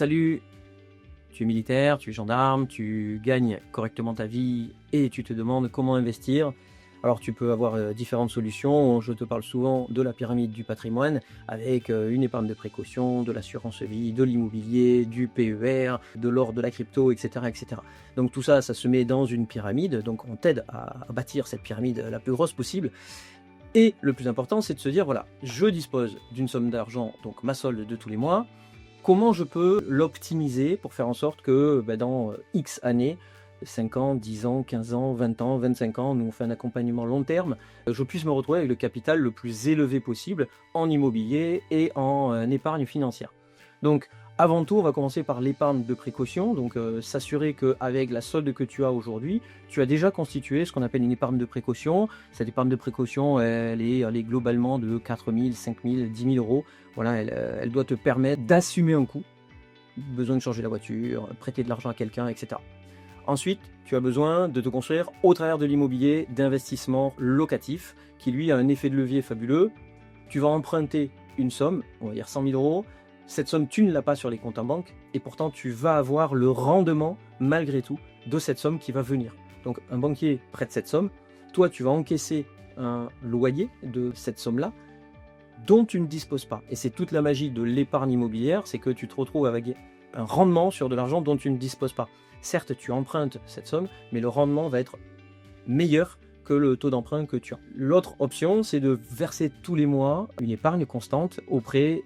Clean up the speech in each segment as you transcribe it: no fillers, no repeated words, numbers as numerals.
Salut, tu es militaire, tu es gendarme, tu gagnes correctement ta vie et tu te demandes comment investir. Alors tu peux avoir différentes solutions. Je te parle souvent de la pyramide du patrimoine avec une épargne de précaution, de l'assurance vie, de l'immobilier, du PER, de l'or, de la crypto, etc., etc. Donc tout ça, ça se met dans une pyramide. Donc on t'aide à bâtir cette pyramide la plus grosse possible. Et le plus important, c'est de se dire, voilà, je dispose d'une somme d'argent, donc ma solde de tous les mois. Comment je peux l'optimiser pour faire en sorte que dans X années, 5 ans, 10 ans, 15 ans, 20 ans, 25 ans, nous on fait un accompagnement long terme, je puisse me retrouver avec le capital le plus élevé possible en immobilier et en épargne financière. Donc avant tout, on va commencer par l'épargne de précaution, donc s'assurer qu'avec la solde que tu as aujourd'hui, tu as déjà constitué ce qu'on appelle une épargne de précaution. Cette épargne de précaution, elle est globalement de 4 000, 5 000, 10 000 euros. Voilà, elle doit te permettre d'assumer un coût, besoin de changer la voiture, prêter de l'argent à quelqu'un, etc. Ensuite, tu as besoin de te construire au travers de l'immobilier d'investissement locatif qui lui a un effet de levier fabuleux. Tu vas emprunter une somme, on va dire 100 000 euros. Cette somme, tu ne l'as pas sur les comptes en banque et pourtant tu vas avoir le rendement malgré tout de cette somme qui va venir. Donc un banquier prête cette somme, toi tu vas encaisser un loyer de cette somme-là dont tu ne disposes pas. Et c'est toute la magie de l'épargne immobilière, c'est que tu te retrouves avec un rendement sur de l'argent dont tu ne disposes pas. Certes, tu empruntes cette somme, mais le rendement va être meilleur que le taux d'emprunt que tu as. L'autre option, c'est de verser tous les mois une épargne constante auprès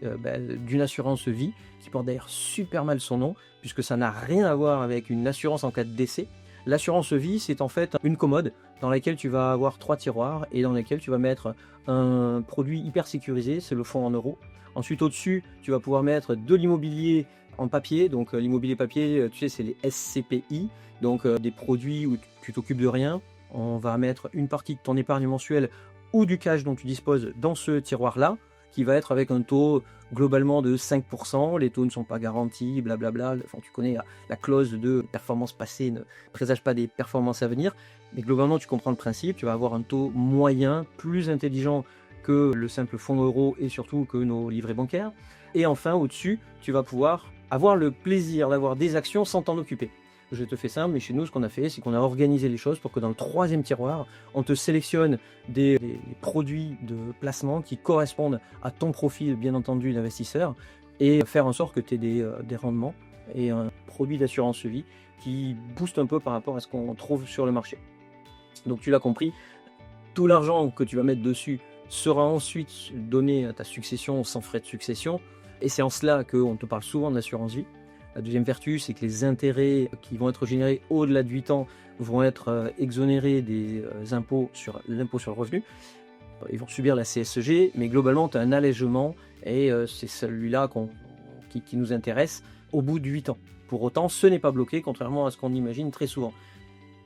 d'une assurance vie, qui porte d'ailleurs super mal son nom, puisque ça n'a rien à voir avec une assurance en cas de décès. L'assurance vie, c'est en fait une commode dans laquelle tu vas avoir 3 tiroirs et dans lesquels tu vas mettre un produit hyper sécurisé, c'est le fonds en euros. Ensuite, au-dessus, tu vas pouvoir mettre de l'immobilier en papier. Donc l'immobilier papier, tu sais, c'est les SCPI, donc des produits où tu t'occupes de rien. On va mettre une partie de ton épargne mensuelle ou du cash dont tu disposes dans ce tiroir-là, qui va être avec un taux globalement de 5%. Les taux ne sont pas garantis, blablabla. Enfin, tu connais la clause de performance passée ne présage pas des performances à venir. Mais globalement, tu comprends le principe. Tu vas avoir un taux moyen, plus intelligent que le simple fonds euro et surtout que nos livrets bancaires. Et enfin, au-dessus, tu vas pouvoir avoir le plaisir d'avoir des actions sans t'en occuper. Je te fais simple, mais chez nous, ce qu'on a fait, c'est qu'on a organisé les choses pour que dans le 3e tiroir, on te sélectionne des produits de placement qui correspondent à ton profil, bien entendu, d'investisseur, et faire en sorte que tu aies des rendements et un produit d'assurance vie qui booste un peu par rapport à ce qu'on trouve sur le marché. Donc tu l'as compris, tout l'argent que tu vas mettre dessus sera ensuite donné à ta succession sans frais de succession, et c'est en cela qu'on te parle souvent de l'assurance vie. La deuxième vertu, c'est que les intérêts qui vont être générés au-delà de 8 ans vont être exonérés des impôts sur l'impôt sur le revenu. Ils vont subir la CSG, mais globalement, tu as un allègement et c'est celui-là qui nous intéresse au bout de 8 ans. Pour autant, ce n'est pas bloqué, contrairement à ce qu'on imagine très souvent.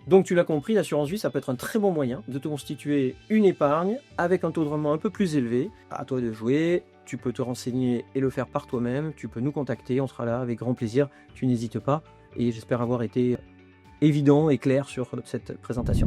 Donc tu l'as compris, l'assurance vie, ça peut être un très bon moyen de te constituer une épargne avec un taux de rendement un peu plus élevé. À toi de jouer. Tu peux te renseigner et le faire par toi-même, tu peux nous contacter, on sera là avec grand plaisir, tu n'hésites pas, et j'espère avoir été évident et clair sur cette présentation.